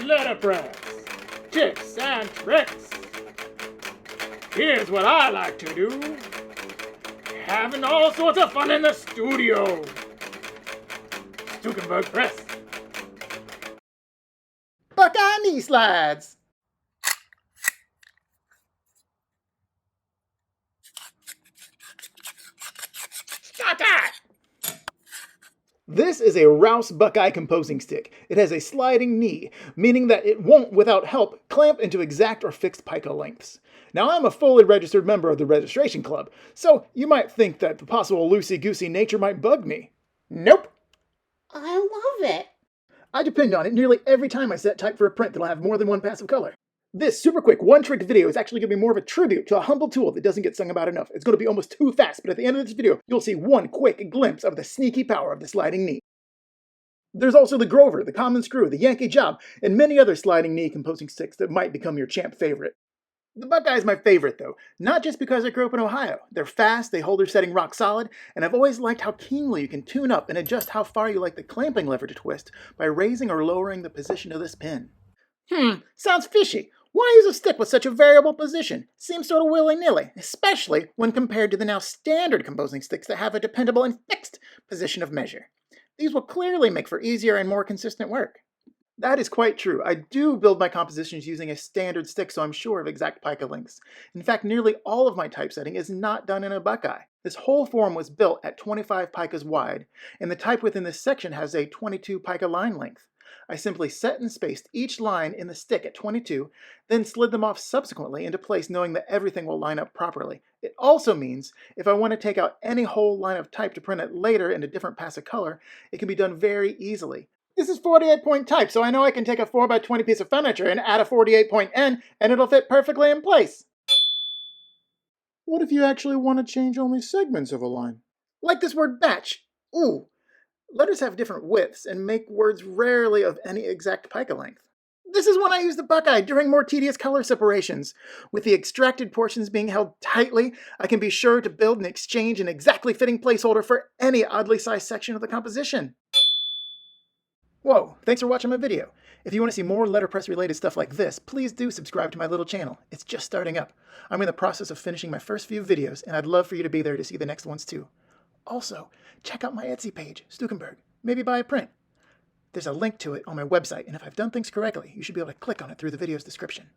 Letterpress. Tips and tricks. Here's what I like to do. Having all sorts of fun in the studio. Stukenborg Press. Buckeye knee slides. Stop that! This is a Rouse Buckeye composing stick. It has a sliding knee, meaning that it won't, without help, clamp into exact or fixed pica lengths. Now, I'm a fully registered member of the Registration Club, so you might think that the possible loosey-goosey nature might bug me. Nope! I love it. I depend on it nearly every time I set type for a print that'll have more than one pass of color. This super quick one-trick video is actually going to be more of a tribute to a humble tool that doesn't get sung about enough. It's going to be almost too fast, but at the end of this video, you'll see one quick glimpse of the sneaky power of the sliding knee. There's also the Grover, the Common Screw, the Yankee Job, and many other sliding knee composing sticks that might become your champ favorite. The Buckeye is my favorite, though, not just because I grew up in Ohio. They're fast, they hold their setting rock solid, and I've always liked how keenly you can tune up and adjust how far you like the clamping lever to twist by raising or lowering the position of this pin. Sounds fishy. Why use a stick with such a variable position? Seems sort of willy-nilly, especially when compared to the now standard composing sticks that have a dependable and fixed position of measure. These will clearly make for easier and more consistent work. That is quite true. I do build my compositions using a standard stick, so I'm sure of exact pica lengths. In fact, nearly all of my typesetting is not done in a Buckeye. This whole form was built at 25 picas wide, and the type within this section has a 22 pica line length. I simply set and spaced each line in the stick at 22, then slid them off subsequently into place knowing that everything will line up properly. It also means if I want to take out any whole line of type to print it later in a different pass of color, it can be done very easily. This is 48-point type, so I know I can take a 4x20 piece of furniture and add a 48-point end, and it'll fit perfectly in place. What if you actually want to change only segments of a line? Like this word batch. Ooh. Letters have different widths and make words rarely of any exact pica length. This is when I use the Buckeye during more tedious color separations. With the extracted portions being held tightly, I can be sure to build and exchange an exactly fitting placeholder for any oddly sized section of the composition. Whoa, thanks for watching my video. If you want to see more letterpress related stuff like this, please do subscribe to my little channel. It's just starting up. I'm in the process of finishing my first few videos, and I'd love for you to be there to see the next ones too. Also, check out my Etsy page, Stukenborg. Maybe buy a print. There's a link to it on my website, and if I've done things correctly, you should be able to click on it through the video's description.